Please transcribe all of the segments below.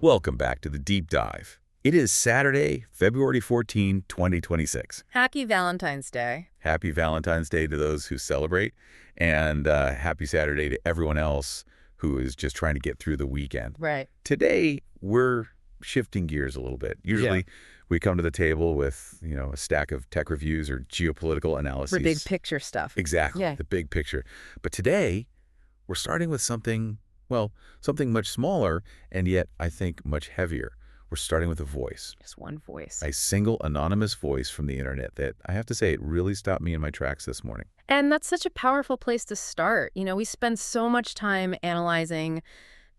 Welcome back to the Deep Dive. It is Saturday, February 14, 2026. Happy Valentine's Day. Happy Valentine's Day to those who celebrate, and happy Saturday to everyone else who is just trying to get through the weekend. Right. Today, we're shifting gears a little bit. Usually, we come to the table with, a stack of tech reviews or geopolitical analyses. For big picture stuff. Exactly, Yeah. the big picture. But today, we're starting with something much smaller, and yet, I think, much heavier. We're starting with a voice. Just one voice. A single anonymous voice from the internet that, I have to say, it really stopped me in my tracks this morning. And that's such a powerful place to start. We spend so much time analyzing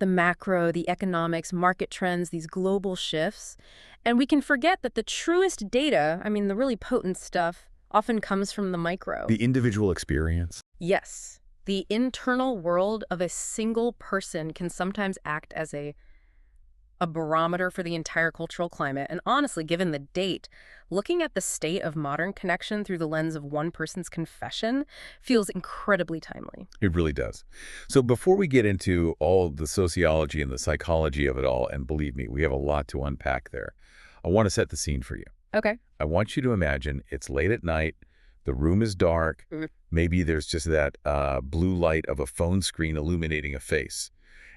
the macro, the economics, market trends, these global shifts. And we can forget that the truest data, the really potent stuff, often comes from the micro. The individual experience. Yes. The internal world of a single person can sometimes act as a barometer for the entire cultural climate. And honestly, given the date, looking at the state of modern connection through the lens of one person's confession feels incredibly timely. It really does. So before we get into all the sociology and the psychology of it all, and believe me, we have a lot to unpack there, I want to set the scene for you. Okay. I want you to imagine it's late at night, the room is dark, maybe there's just that blue light of a phone screen illuminating a face.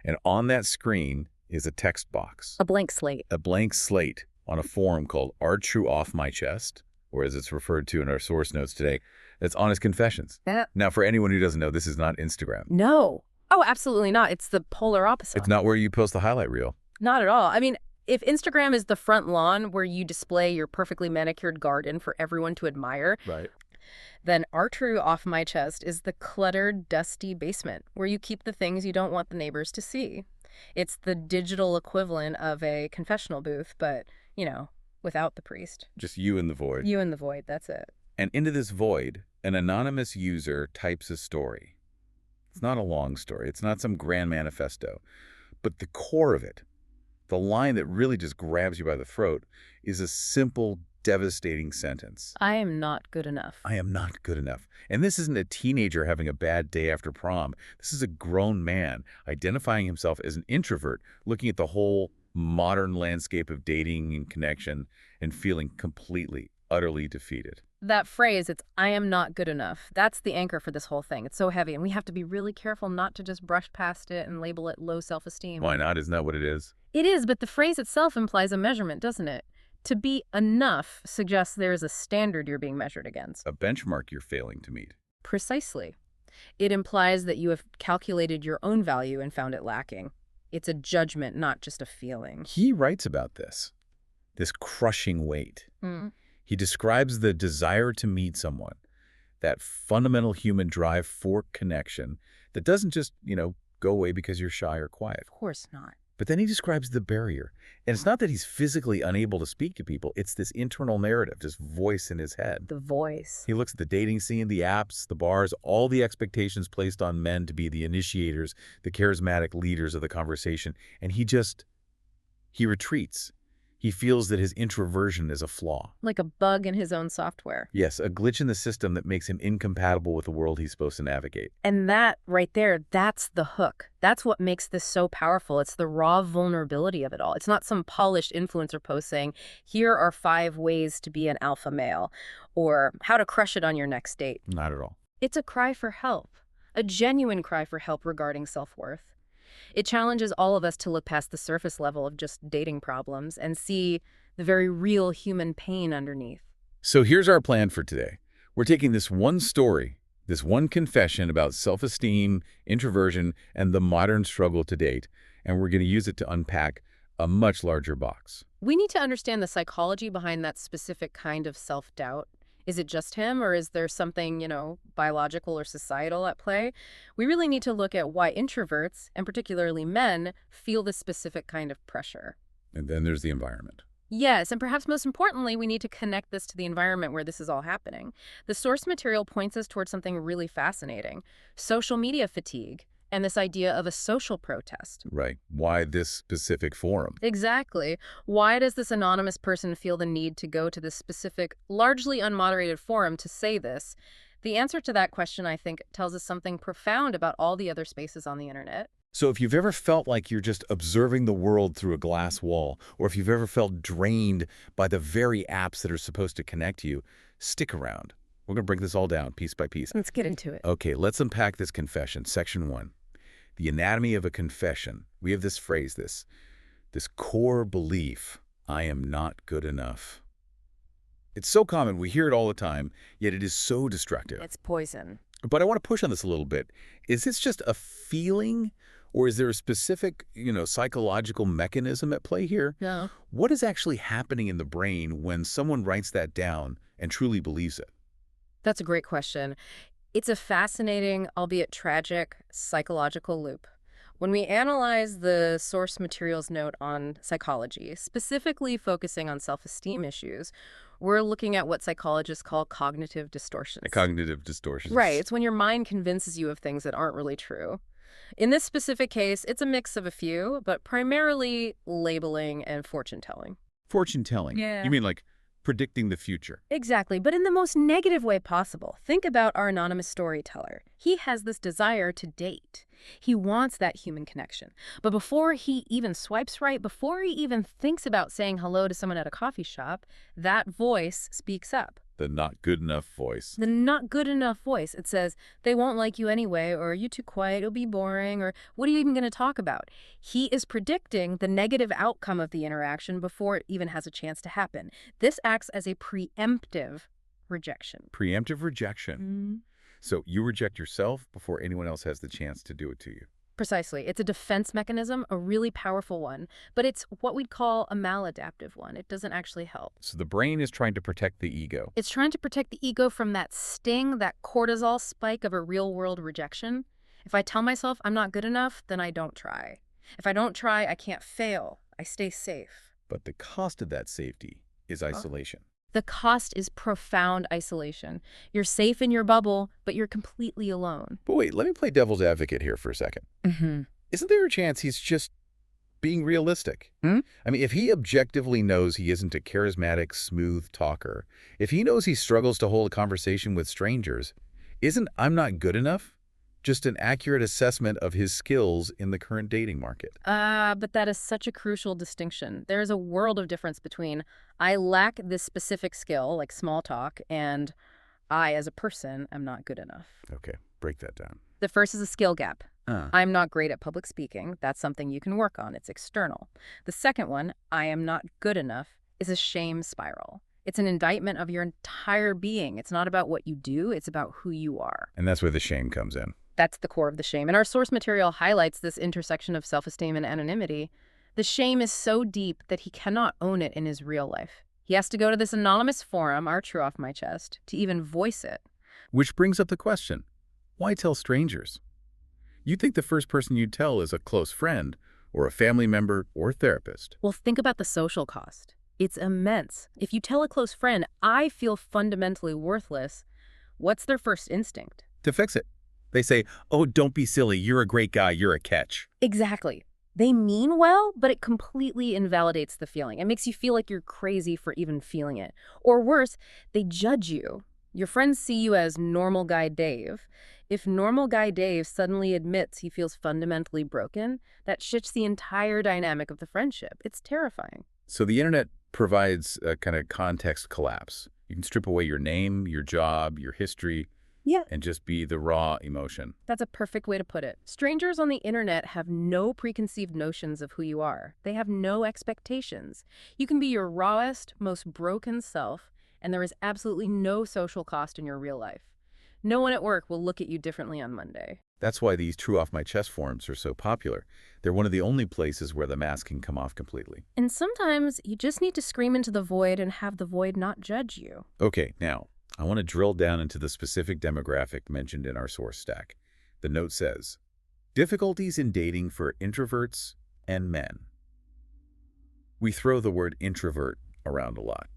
And on that screen is a text box. A blank slate. A blank slate on a forum called Are True Off My Chest, or as it's referred to in our source notes today, that's Honest Confessions. Yeah. Now, for anyone who doesn't know, this is not Instagram. No. Oh, absolutely not. It's the polar opposite. It's not where you post the highlight reel. Not at all. If Instagram is the front lawn where you display your perfectly manicured garden for everyone to admire, Right. then Our True Off My Chest is the cluttered, dusty basement where you keep the things you don't want the neighbors to see. It's the digital equivalent of a confessional booth, but, without the priest. Just you in the void. You in the void, that's it. And into this void, an anonymous user types a story. It's not a long story. It's not some grand manifesto. But the core of it, the line that really just grabs you by the throat, is a simple, devastating sentence. I am not good enough. I am not good enough. And this isn't a teenager having a bad day after prom. This is a grown man identifying himself as an introvert, looking at the whole modern landscape of dating and connection and feeling completely, utterly defeated. That phrase, it's I am not good enough, that's the anchor for this whole thing. It's so heavy, and we have to be really careful not to just brush past it and label it low self-esteem. Why not? Isn't that what it is? It is, but the phrase itself implies a measurement, doesn't it? To be enough suggests there is a standard you're being measured against. A benchmark you're failing to meet. Precisely. It implies that you have calculated your own value and found it lacking. It's a judgment, not just a feeling. He writes about this crushing weight. He describes the desire to meet someone, that fundamental human drive for connection that doesn't just, go away because you're shy or quiet. Of course not. But then he describes the barrier. And it's not that he's physically unable to speak to people. It's this internal narrative, this voice in his head. The voice. He looks at the dating scene, the apps, the bars, all the expectations placed on men to be the initiators, the charismatic leaders of the conversation. And he retreats. He feels that his introversion is a flaw. Like a bug in his own software. Yes, a glitch in the system that makes him incompatible with the world he's supposed to navigate. And that right there, that's the hook. That's what makes this so powerful. It's the raw vulnerability of it all. It's not some polished influencer post saying, here are 5 ways to be an alpha male, or how to crush it on your next date. Not at all. It's a cry for help, a genuine cry for help regarding self-worth. It challenges all of us to look past the surface level of just dating problems and see the very real human pain underneath. So here's our plan for today. We're taking this one story, this one confession about self-esteem, introversion, and the modern struggle to date, and we're going to use it to unpack a much larger box. We need to understand the psychology behind that specific kind of self-doubt. Is it just him, or is there something, biological or societal at play? We really need to look at why introverts, and particularly men, feel this specific kind of pressure. And then there's the environment. Yes, and perhaps most importantly, we need to connect this to the environment where this is all happening. The source material points us towards something really fascinating: social media fatigue, and this idea of a social protest. Right. Why this specific forum? Exactly. Why does this anonymous person feel the need to go to this specific, largely unmoderated forum to say this? The answer to that question, I think, tells us something profound about all the other spaces on the internet. So if you've ever felt like you're just observing the world through a glass wall, or if you've ever felt drained by the very apps that are supposed to connect you, stick around. We're going to break this all down piece by piece. Let's get into it. Okay, let's unpack this confession. Section 1. The anatomy of a confession. We have this phrase, this core belief, I am not good enough. It's so common, we hear it all the time, yet it is so destructive. It's poison. But I want to push on this a little bit. Is this just a feeling, or is there a specific, psychological mechanism at play here? No. What is actually happening in the brain when someone writes that down and truly believes it? That's a great question. It's a fascinating, albeit tragic, psychological loop. When we analyze the source materials note on psychology, specifically focusing on self-esteem issues, we're looking at what psychologists call cognitive distortions. Cognitive distortions. Right. It's when your mind convinces you of things that aren't really true. In this specific case, it's a mix of a few, but primarily labeling and fortune-telling. Fortune-telling. Yeah. You mean like predicting the future? Exactly, but in the most negative way possible. Think about our anonymous storyteller. He has this desire to date. He wants that human connection. But before he even swipes right, before he even thinks about saying hello to someone at a coffee shop, that voice speaks up. The not good enough voice. The not good enough voice. It says, they won't like you anyway, or you're too quiet, it'll be boring, or what are you even going to talk about? He is predicting the negative outcome of the interaction before it even has a chance to happen. This acts as a preemptive rejection. Preemptive rejection. So you reject yourself before anyone else has the chance to do it to you. Precisely. It's a defense mechanism, a really powerful one, but it's what we'd call a maladaptive one. It doesn't actually help. So the brain is trying to protect the ego. It's trying to protect the ego from that sting, that cortisol spike of a real-world rejection. If I tell myself I'm not good enough, then I don't try. If I don't try, I can't fail. I stay safe. But the cost of that safety is isolation. The cost is profound isolation. You're safe in your bubble, but you're completely alone. But wait, let me play devil's advocate here for a second. Isn't there a chance he's just being realistic? I mean, if he objectively knows he isn't a charismatic, smooth talker, if he knows he struggles to hold a conversation with strangers, isn't I'm not good enough just an accurate assessment of his skills in the current dating market? But that is such a crucial distinction. There is a world of difference between I lack this specific skill, like small talk, and I, as a person, am not good enough. Okay, break that down. The first is a skill gap. I'm not great at public speaking. That's something you can work on. It's external. The second one, I am not good enough, is a shame spiral. It's an indictment of your entire being. It's not about what you do. It's about who you are. And that's where the shame comes in. That's the core of the shame. And our source material highlights this intersection of self-esteem and anonymity. The shame is so deep that he cannot own it in his real life. He has to go to this anonymous forum, our True Off My Chest, to even voice it. Which brings up the question, why tell strangers? You'd think the first person you'd tell is a close friend, or a family member, or therapist. Well, think about the social cost. It's immense. If you tell a close friend, I feel fundamentally worthless, what's their first instinct? To fix it. They say, oh, don't be silly. You're a great guy. You're a catch. Exactly. They mean well, but it completely invalidates the feeling. It makes you feel like you're crazy for even feeling it. Or worse, they judge you. Your friends see you as normal guy Dave. If normal guy Dave suddenly admits he feels fundamentally broken, that shifts the entire dynamic of the friendship. It's terrifying. So the internet provides a kind of context collapse. You can strip away your name, your job, your history, and just be the raw emotion. That's a perfect way to put it. Strangers on the internet have no preconceived notions of who you are. They have no expectations. You can be your rawest, most broken self, and there is absolutely no social cost in your real life. No one at work will look at you differently on Monday. That's why these True Off My Chest forums are so popular. They're one of the only places where the mask can come off completely. And sometimes you just need to scream into the void and have the void not judge you. Okay, now, I want to drill down into the specific demographic mentioned in our source stack. The note says, difficulties in dating for introverts and men. We throw the word introvert around a lot.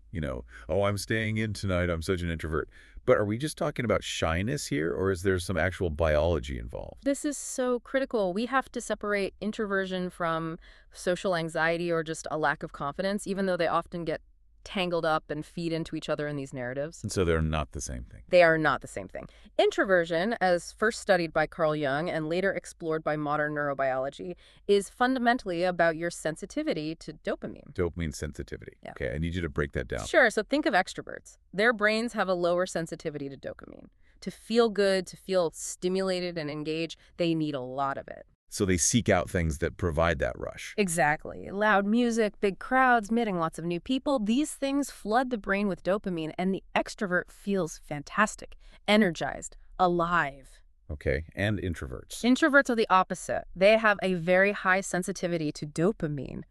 Oh, I'm staying in tonight. I'm such an introvert. But are we just talking about shyness here, or is there some actual biology involved? This is so critical. We have to separate introversion from social anxiety or just a lack of confidence, even though they often get tangled up and feed into each other in these narratives. And so they're not the same thing. They are not the same thing. Introversion, as first studied by Carl Jung and later explored by modern neurobiology, is fundamentally about your sensitivity to dopamine. Dopamine sensitivity. Yeah. Okay, I need you to break that down. Sure, so think of extroverts. Their brains have a lower sensitivity to dopamine. To feel good, to feel stimulated and engaged, they need a lot of it. So they seek out things that provide that rush. Exactly. Loud music, big crowds, meeting lots of new people, these things flood the brain with dopamine, and the extrovert feels fantastic, energized, alive. Okay, and introverts. Introverts are the opposite. They have a very high sensitivity to dopamine.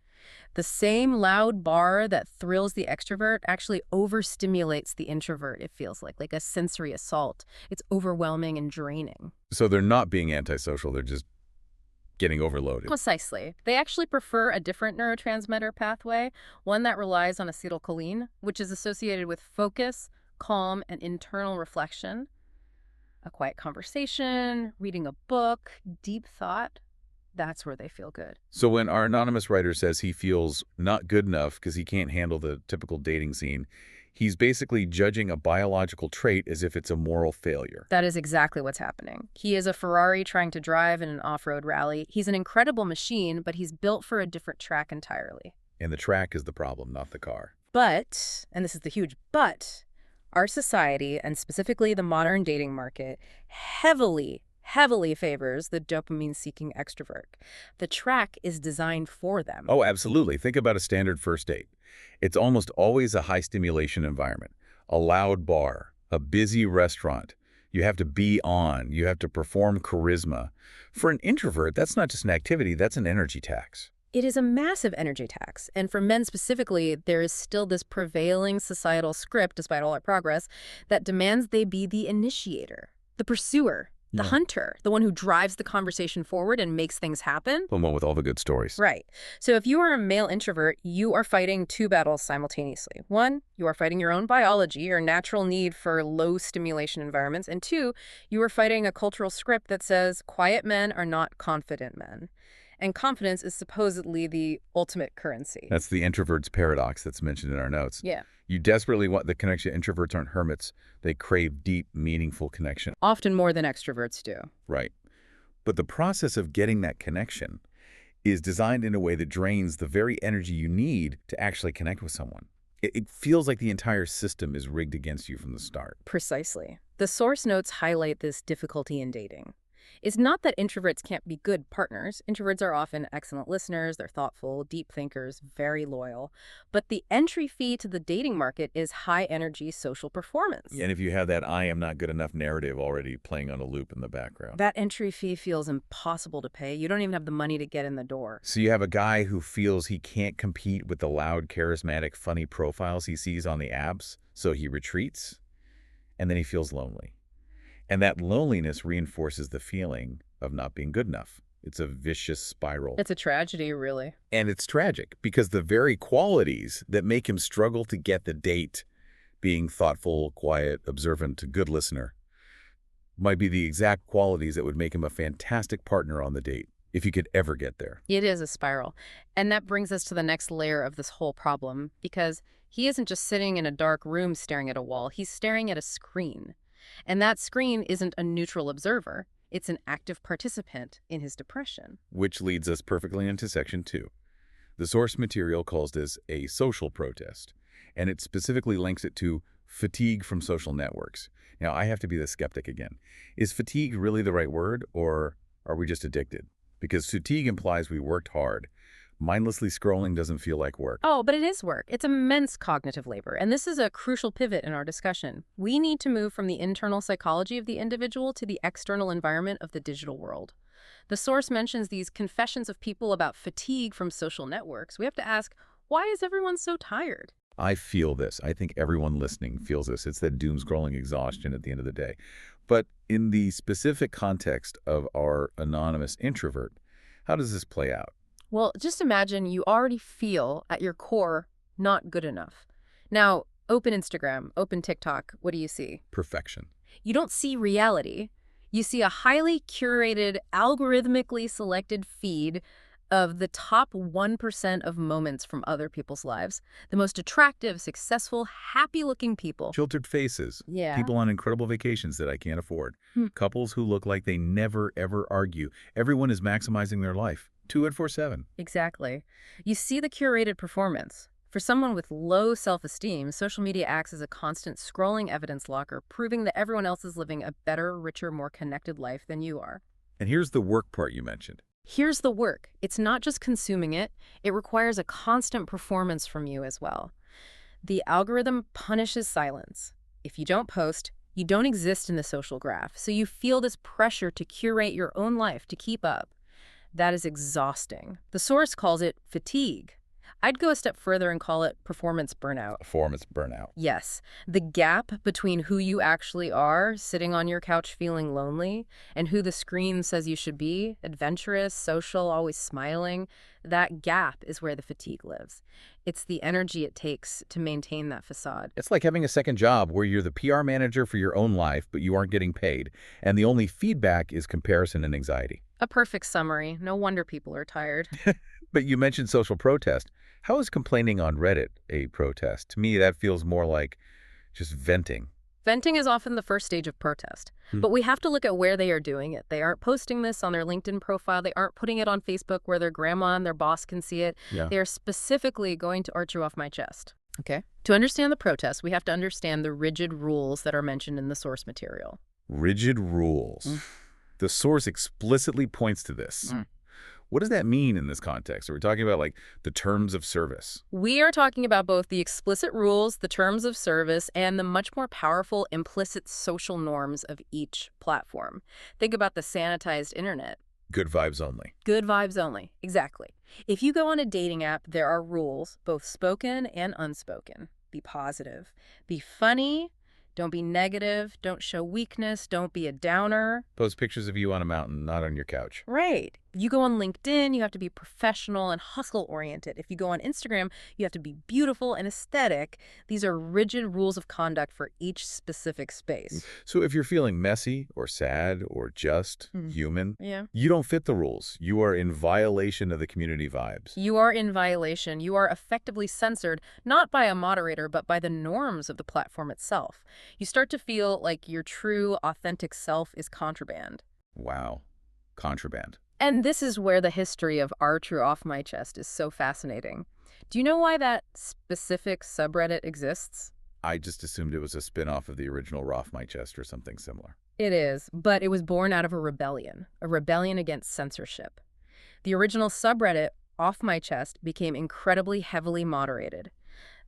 The same loud bar that thrills the extrovert actually overstimulates the introvert, it feels like a sensory assault. It's overwhelming and draining. So they're not being antisocial, they're just getting overloaded. Precisely. They actually prefer a different neurotransmitter pathway, one that relies on acetylcholine, which is associated with focus, calm, and internal reflection. A quiet conversation, reading a book, deep thought, that's where they feel good. So when our anonymous writer says he feels not good enough because he can't handle the typical dating scene, he's basically judging a biological trait as if it's a moral failure. That is exactly what's happening. He is a Ferrari trying to drive in an off-road rally. He's an incredible machine, but he's built for a different track entirely. And the track is the problem, not the car. But, and this is the huge but, our society, and specifically the modern dating market, heavily favors the dopamine-seeking extrovert. The track is designed for them. Oh, absolutely. Think about a standard first date. It's almost always a high-stimulation environment. A loud bar, a busy restaurant. You have to be on. You have to perform charisma. For an introvert, that's not just an activity, that's an energy tax. It is a massive energy tax, and for men specifically, there is still this prevailing societal script, despite all our progress, that demands they be the initiator, the pursuer, the hunter, the one who drives the conversation forward and makes things happen. The one with all the good stories. Right. So if you are a male introvert, you are fighting two battles simultaneously. One, you are fighting your own biology, your natural need for low stimulation environments. And two, you are fighting a cultural script that says quiet men are not confident men. And confidence is supposedly the ultimate currency. That's the introvert's paradox that's mentioned in our notes. Yeah. You desperately want the connection. Introverts aren't hermits. They crave deep, meaningful connection. Often more than extroverts do. Right. But the process of getting that connection is designed in a way that drains the very energy you need to actually connect with someone. It feels like the entire system is rigged against you from the start. Precisely. The source notes highlight this difficulty in dating. It's not that introverts can't be good partners. Introverts are often excellent listeners, they're thoughtful, deep thinkers, very loyal. But the entry fee to the dating market is high-energy social performance. And if you have that I am not good enough narrative already playing on a loop in the background. That entry fee feels impossible to pay. You don't even have the money to get in the door. So you have a guy who feels he can't compete with the loud, charismatic, funny profiles he sees on the apps, so he retreats, and then he feels lonely. And that loneliness reinforces the feeling of not being good enough. It's a vicious spiral. It's a tragedy, really. And it's tragic because the very qualities that make him struggle to get the date, being thoughtful, quiet, observant, a good listener, might be the exact qualities that would make him a fantastic partner on the date, if he could ever get there. It is a spiral. And that brings us to the next layer of this whole problem, because he isn't just sitting in a dark room staring at a wall. He's staring at a screen. And that screen isn't a neutral observer. It's an active participant in his depression. Which leads us perfectly into section 2. The source material calls this a social protest, and it specifically links it to fatigue from social networks. Now, I have to be the skeptic again. Is fatigue really the right word, or are we just addicted? Because fatigue implies we worked hard. Mindlessly scrolling doesn't feel like work. Oh, but it is work. It's immense cognitive labor, and this is a crucial pivot in our discussion. We need to move from the internal psychology of the individual to the external environment of the digital world. The source mentions these confessions of people about fatigue from social networks. We have to ask, why is everyone so tired? I feel this. I think everyone listening feels this. It's that doom-scrolling exhaustion at the end of the day. But in the specific context of our anonymous introvert, how does this play out? Well, just imagine you already feel, at your core, not good enough. Now, open Instagram, open TikTok, what do you see? Perfection. You don't see reality. You see a highly curated, algorithmically selected feed of the top 1% of moments from other people's lives. The most attractive, successful, happy-looking people. Filtered faces. Yeah. People on incredible vacations that I can't afford. Hmm. Couples who look like they never, ever argue. Everyone is maximizing their life. 24/7. Exactly. You see the curated performance. For someone with low self-esteem, social media acts as a constant scrolling evidence locker, proving that everyone else is living a better, richer, more connected life than you are. And here's the work part you mentioned. Here's the work. It's not just consuming it. It requires a constant performance from you as well. The algorithm punishes silence. If you don't post, you don't exist in the social graph. So you feel this pressure to curate your own life to keep up. That is exhausting. The source calls it fatigue. I'd go a step further and call it performance burnout. Performance burnout. Yes, the gap between who you actually are, sitting on your couch feeling lonely, and who the screen says you should be, adventurous, social, always smiling, that gap is where the fatigue lives. It's the energy it takes to maintain that facade. It's like having a second job where you're the PR manager for your own life, but you aren't getting paid. And the only feedback is comparison and anxiety. A perfect summary. No wonder people are tired. But you mentioned social protest. How is complaining on Reddit a protest? To me, that feels more like just venting. Venting is often the first stage of protest, but we have to look at where they are doing it. They aren't posting this on their LinkedIn profile. They aren't putting it on Facebook where their grandma and their boss can see it. Yeah. They are specifically going to arch you off my chest. Okay. To understand the protest, we have to understand the rigid rules that are mentioned in the source material. Rigid rules. The source explicitly points to this. What does that mean in this context? Are we talking about like the terms of service? We are talking about both the explicit rules, the terms of service, and the much more powerful implicit social norms of each platform. Think about the sanitized internet. Good vibes only. Good vibes only. Exactly. If you go on a dating app, there are rules, both spoken and unspoken. Be positive. Be funny. Don't be negative. Don't show weakness. Don't be a downer. Post pictures of you on a mountain, not on your couch. Right. If you go on LinkedIn, you have to be professional and hustle-oriented. If you go on Instagram, you have to be beautiful and aesthetic. These are rigid rules of conduct for each specific space. So if you're feeling messy or sad or just human, Yeah. you don't fit the rules. You are in violation of the community vibes. You are in violation. You are effectively censored, not by a moderator, but by the norms of the platform itself. You start to feel like your true, authentic self is contraband. Wow. Contraband. And this is where the history of Archer Off My Chest is so fascinating. Do you know why that specific subreddit exists? I just assumed it was a spin-off of the original Roth My Chest or something similar. It is, but it was born out of a rebellion against censorship. The original subreddit, Off My Chest, became incredibly heavily moderated.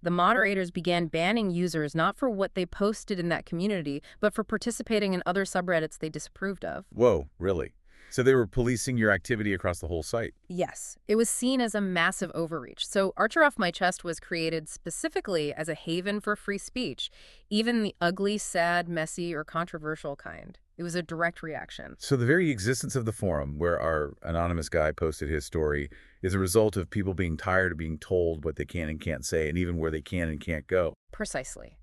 The moderators began banning users not for what they posted in that community, but for participating in other subreddits they disapproved of. Whoa, really? So they were policing your activity across the whole site? Yes, it was seen as a massive overreach. So Archer Off My Chest was created specifically as a haven for free speech, even the ugly, sad, messy, or controversial kind. It was a direct reaction. So the very existence of the forum, where our anonymous guy posted his story, is a result of people being tired of being told what they can and can't say, and even where they can and can't go. Precisely.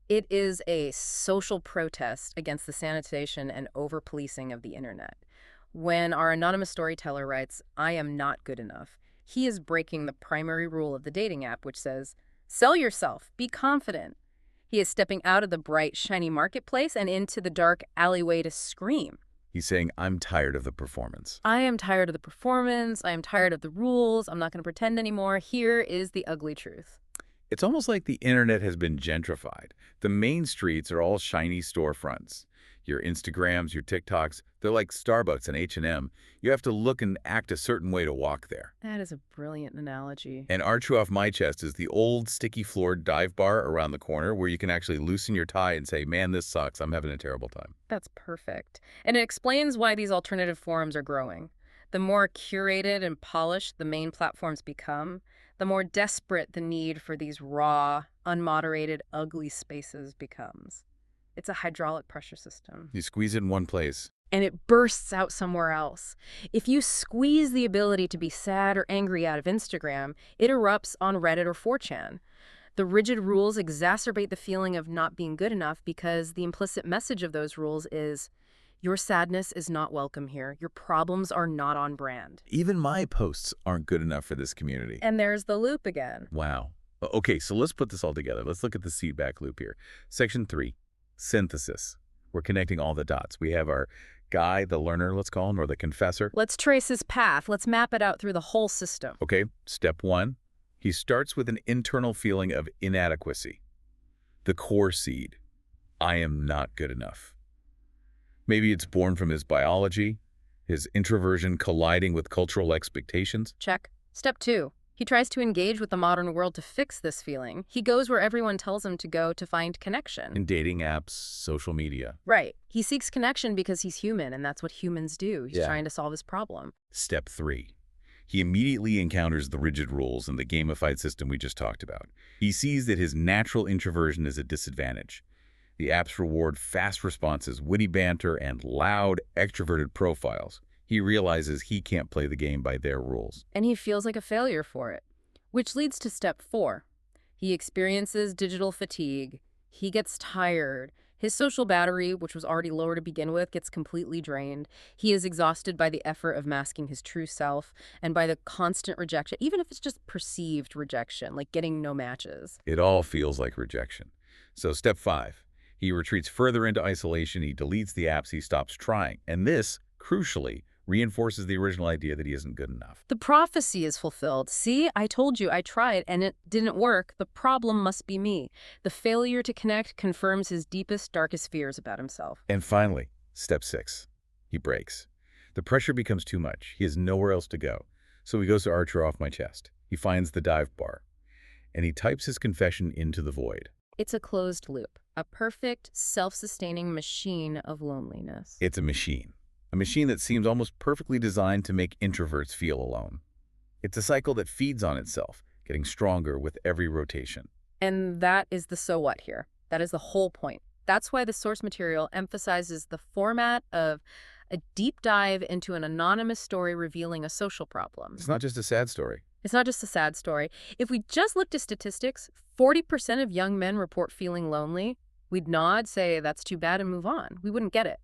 It is a social protest against the sanitation and over-policing of the internet. When our anonymous storyteller writes, "I am not good enough," he is breaking the primary rule of the dating app, which says, sell yourself, be confident. He is stepping out of the bright, shiny marketplace and into the dark alleyway to scream. He's saying, I'm tired of the performance. I am tired of the performance. I am tired of the rules. I'm not going to pretend anymore. Here is the ugly truth. It's almost like the internet has been gentrified. The main streets are all shiny storefronts. Your Instagrams, your TikToks, they're like Starbucks and H&M. You have to look and act a certain way to walk there. That is a brilliant analogy. And Archer Off My Chest is the old sticky-floored dive bar around the corner where you can actually loosen your tie and say, man, this sucks. I'm having a terrible time. That's perfect. And it explains why these alternative forums are growing. The more curated and polished the main platforms become, the more desperate the need for these raw, unmoderated, ugly spaces becomes. It's a hydraulic pressure system. You squeeze it in one place. And it bursts out somewhere else. If you squeeze the ability to be sad or angry out of Instagram, it erupts on Reddit or 4chan. The rigid rules exacerbate the feeling of not being good enough because the implicit message of those rules is, Your sadness is not welcome here. Your problems are not on brand. Even my posts aren't good enough for this community. And there's the loop again. Wow. Okay, so let's put this all together. Let's look at the feedback loop here. Section 3, synthesis. We're connecting all the dots. We have our guy, the learner, let's call him, or the confessor. Let's trace his path. Let's map it out through the whole system. Okay, step 1, he starts with an internal feeling of inadequacy. The core seed, I am not good enough. Maybe it's born from his biology, his introversion colliding with cultural expectations. Check. Step 2. He tries to engage with the modern world to fix this feeling. He goes where everyone tells him to go to find connection. In dating apps, social media. Right. He seeks connection because he's human, and that's what humans do. He's trying to solve his problem. Step 3. He immediately encounters the rigid rules and the gamified system we just talked about. He sees that his natural introversion is a disadvantage. The apps reward fast responses, witty banter, and loud, extroverted profiles. He realizes he can't play the game by their rules. And he feels like a failure for it. Which leads to step 4. He experiences digital fatigue. He gets tired. His social battery, which was already lower to begin with, gets completely drained. He is exhausted by the effort of masking his true self and by the constant rejection, even if it's just perceived rejection, like getting no matches. It all feels like rejection. So step 5. He retreats further into isolation. He deletes the apps. He stops trying. And this, crucially, reinforces the original idea that he isn't good enough. The prophecy is fulfilled. See, I told you, I tried, and it didn't work. The problem must be me. The failure to connect confirms his deepest, darkest fears about himself. And finally, step 6. He breaks. The pressure becomes too much. He has nowhere else to go. So he goes to Archer off my chest. He finds the dive bar. And he types his confession into the void. It's a closed loop, a perfect, self-sustaining machine of loneliness. It's a machine. A machine that seems almost perfectly designed to make introverts feel alone. It's a cycle that feeds on itself, getting stronger with every rotation. And that is the so what here. That is the whole point. That's why the source material emphasizes the format of a deep dive into an anonymous story revealing a social problem. It's not just a sad story. It's not just a sad story. If we just looked at statistics, 40% of young men report feeling lonely. We'd nod, say that's too bad, and move on. We wouldn't get it.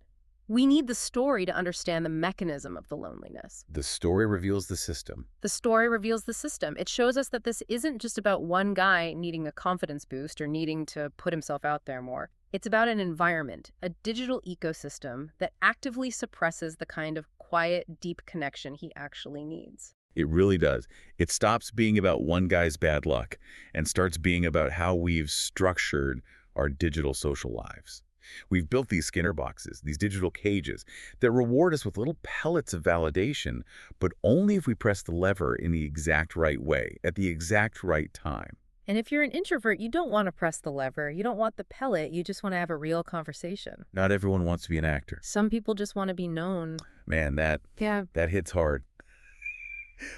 We need the story to understand the mechanism of the loneliness. The story reveals the system. The story reveals the system. It shows us that this isn't just about one guy needing a confidence boost or needing to put himself out there more. It's about an environment, a digital ecosystem that actively suppresses the kind of quiet, deep connection he actually needs. It really does. It stops being about one guy's bad luck and starts being about how we've structured our digital social lives. We've built these Skinner boxes, these digital cages, that reward us with little pellets of validation, but only if we press the lever in the exact right way, at the exact right time. And if you're an introvert, you don't want to press the lever. You don't want the pellet. You just want to have a real conversation. Not everyone wants to be an actor. Some people just want to be known. Man, that hits hard.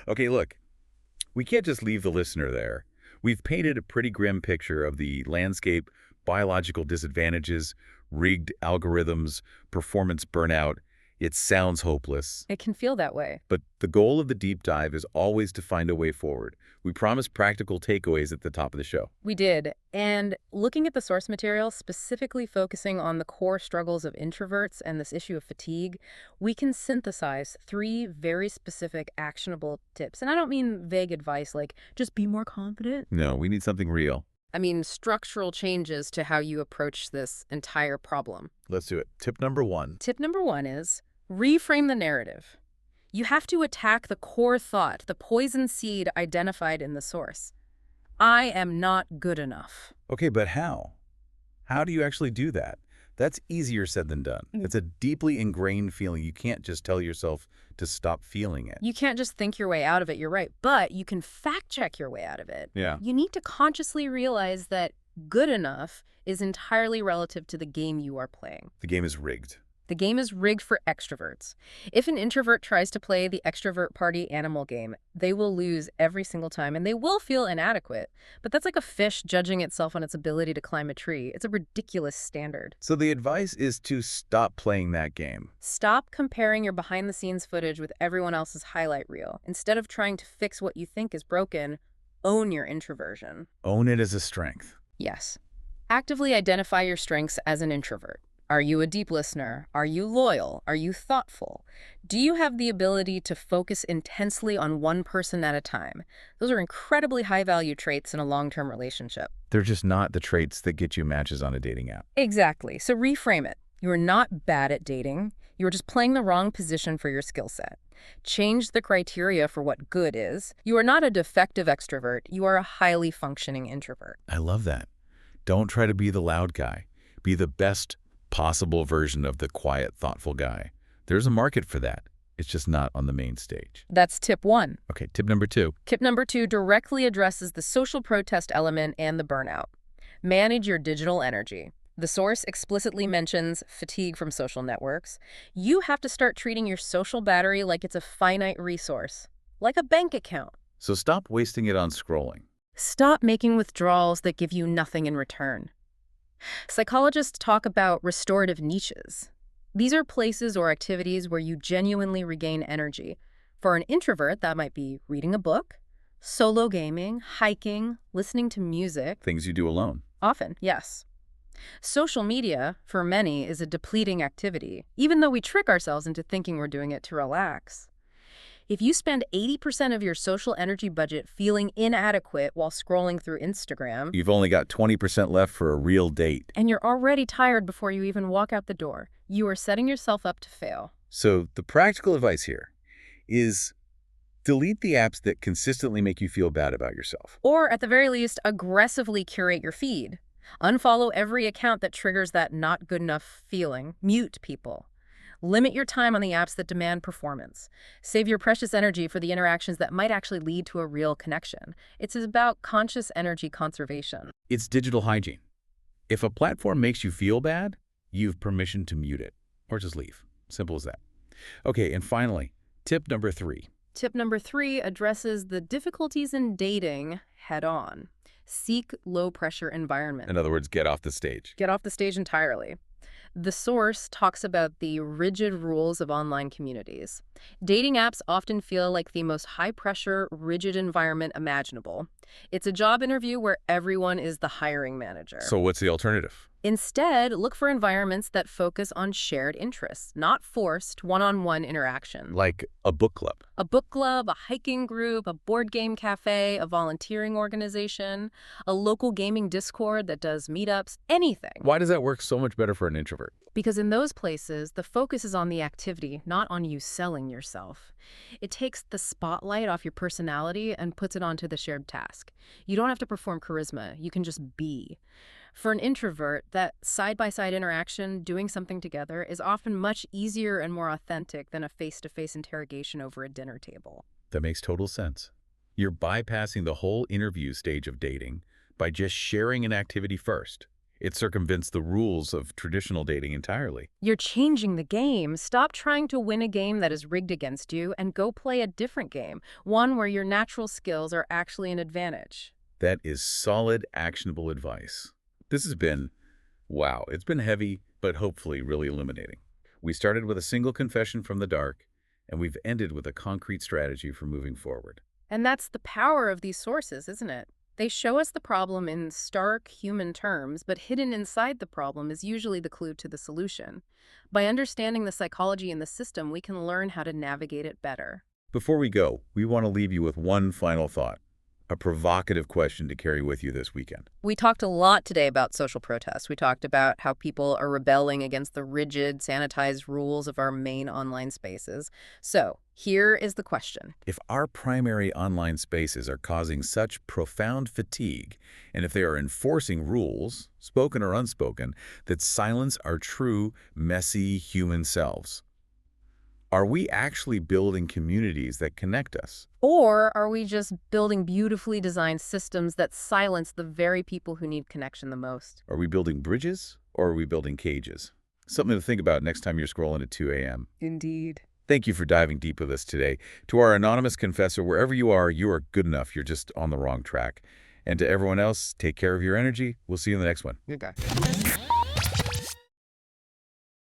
Okay, look, we can't just leave the listener there. We've painted a pretty grim picture of the landscape, biological disadvantages, rigged algorithms, performance burnout. It sounds hopeless. It can feel that way. But the goal of the deep dive is always to find a way forward. We promised practical takeaways at the top of the show. We did. And looking at the source material, specifically focusing on the core struggles of introverts and this issue of fatigue, we can synthesize 3 very specific actionable tips. And I don't mean vague advice like, just be more confident. No, we need something real. I mean structural changes to how you approach this entire problem. Let's do it. Tip number 1. Tip number 1 is reframe the narrative. You have to attack the core thought, the poison seed identified in the source. I am not good enough. Okay, but how? How do you actually do that? That's easier said than done. It's a deeply ingrained feeling. You can't just tell yourself to stop feeling it. You can't just think your way out of it, you're right, but you can fact check your way out of it. Yeah. You need to consciously realize that good enough is entirely relative to the game you are playing. The game is rigged. The game is rigged for extroverts. If an introvert tries to play the extrovert party animal game, they will lose every single time and they will feel inadequate. But that's like a fish judging itself on its ability to climb a tree. It's a ridiculous standard. So the advice is to stop playing that game. Stop comparing your behind-the-scenes footage with everyone else's highlight reel. Instead of trying to fix what you think is broken, own your introversion. Own it as a strength. Yes. Actively identify your strengths as an introvert. Are you a deep listener? Are you loyal? Are you thoughtful? Do you have the ability to focus intensely on one person at a time? Those are incredibly high-value traits in a long-term relationship. They're just not the traits that get you matches on a dating app. Exactly. So reframe it. You are not bad at dating. You are just playing the wrong position for your skill set. Change the criteria for what good is. You are not a defective extrovert. You are a highly functioning introvert. I love that. Don't try to be the loud guy. Be the best possible version of the quiet, thoughtful guy. There's a market for that. It's just not on the main stage. That's tip 1. Okay, tip number 2. Tip number 2 directly addresses the social protest element and the burnout. Manage your digital energy. The source explicitly mentions fatigue from social networks. You have to start treating your social battery like it's a finite resource, like a bank account. So stop wasting it on scrolling. Stop making withdrawals that give you nothing in return. Psychologists talk about restorative niches. These are places or activities where you genuinely regain energy. For an introvert, that might be reading a book, solo gaming, hiking, listening to music. Things you do alone. Often, yes. Social media, for many, is a depleting activity, even though we trick ourselves into thinking we're doing it to relax. If you spend 80% of your social energy budget feeling inadequate while scrolling through Instagram, You've only got 20% left for a real date. and you're already tired before you even walk out the door, you are setting yourself up to fail. So the practical advice here is delete the apps that consistently make you feel bad about yourself. Or, at the very least, aggressively curate your feed. Unfollow every account that triggers that not good enough feeling. Mute people. Limit your time on the apps that demand performance. Save your precious energy for the interactions that might actually lead to a real connection. It's about conscious energy conservation. It's digital hygiene. If a platform makes you feel bad, you have permission to mute it or just leave. Simple as that. Okay, and finally, tip number 3. Tip number 3 addresses the difficulties in dating head-on. Seek low-pressure environment. In other words, get off the stage. Get off the stage entirely. The source talks about the rigid rules of online communities. Dating apps often feel like the most high-pressure, rigid environment imaginable. It's a job interview where everyone is the hiring manager. So what's the alternative? Instead, look for environments that focus on shared interests, not forced one-on-one interaction. Like a book club. A book club, a hiking group, a board game cafe, a volunteering organization, a local gaming Discord that does meetups, anything. Why does that work so much better for an introvert? Because in those places, the focus is on the activity, not on you selling yourself. It takes the spotlight off your personality and puts it onto the shared task. You don't have to perform charisma. You can just be. For an introvert, that side-by-side interaction, doing something together, is often much easier and more authentic than a face-to-face interrogation over a dinner table. That makes total sense. You're bypassing the whole interview stage of dating by just sharing an activity first. It circumvents the rules of traditional dating entirely. You're changing the game. Stop trying to win a game that is rigged against you and go play a different game, one where your natural skills are actually an advantage. That is solid, actionable advice. This has been, wow, it's been heavy, but hopefully really illuminating. We started with a single confession from the dark, and we've ended with a concrete strategy for moving forward. And that's the power of these sources, isn't it? They show us the problem in stark human terms, but hidden inside the problem is usually the clue to the solution. By understanding the psychology in the system, we can learn how to navigate it better. Before we go, we want to leave you with one final thought, a provocative question to carry with you this weekend. We talked a lot today about social protests. We talked about how people are rebelling against the rigid, sanitized rules of our main online spaces. So, here is the question. If our primary online spaces are causing such profound fatigue, and if they are enforcing rules, spoken or unspoken, that silence our true, messy human selves, are we actually building communities that connect us? Or are we just building beautifully designed systems that silence the very people who need connection the most? Are we building bridges, or are we building cages? Something to think about next time you're scrolling at 2 a.m. Indeed. Thank you for diving deep with us today. To our anonymous confessor, wherever you are good enough. You're just on the wrong track. And to everyone else, take care of your energy. We'll see you in the next one. Okay.